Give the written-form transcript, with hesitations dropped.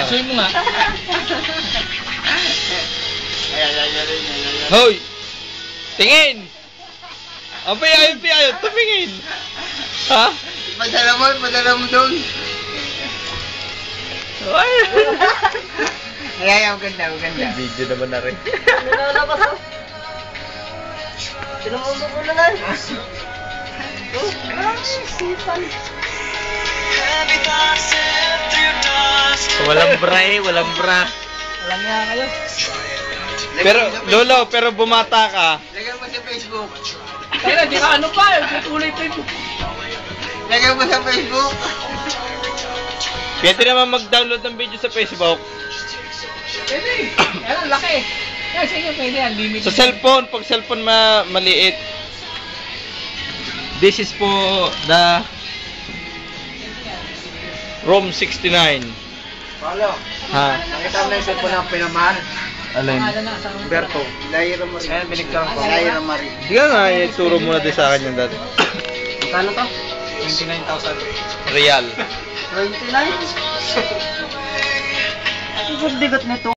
Suy mo nga. Ayan. Hoy! Tingin! Ayaw, tumingin! Ha? Padala mo doon. Ay! Ayan, maganda. Video naman na rin. Nalabas oh. Sinumundo ko na lang. Sipan. Walang bra eh, walang bra. Alam niya kayo. Pero bumata ka. Lagyan mo sa Facebook. Kaya di ka ano pa, tuloy pa yung... Lagyan mo sa Facebook. Pwede naman mag-download ng video sa Facebook. Pwede, yan ang laki. Yan, sige, pwede yan, limit. Sa cellphone, pag cellphone maliit. This is po the ROM 69. Paolo, Ha? nakita mo na yung cellphone na pinamahal. Alin? Berto. Laira Marie. Ayan, binigyan ko. Laira Marie. Di ka nga, ituro muna din sa akin yung dati. Magkano to? 29,000. Real. 29? Ang digot nito.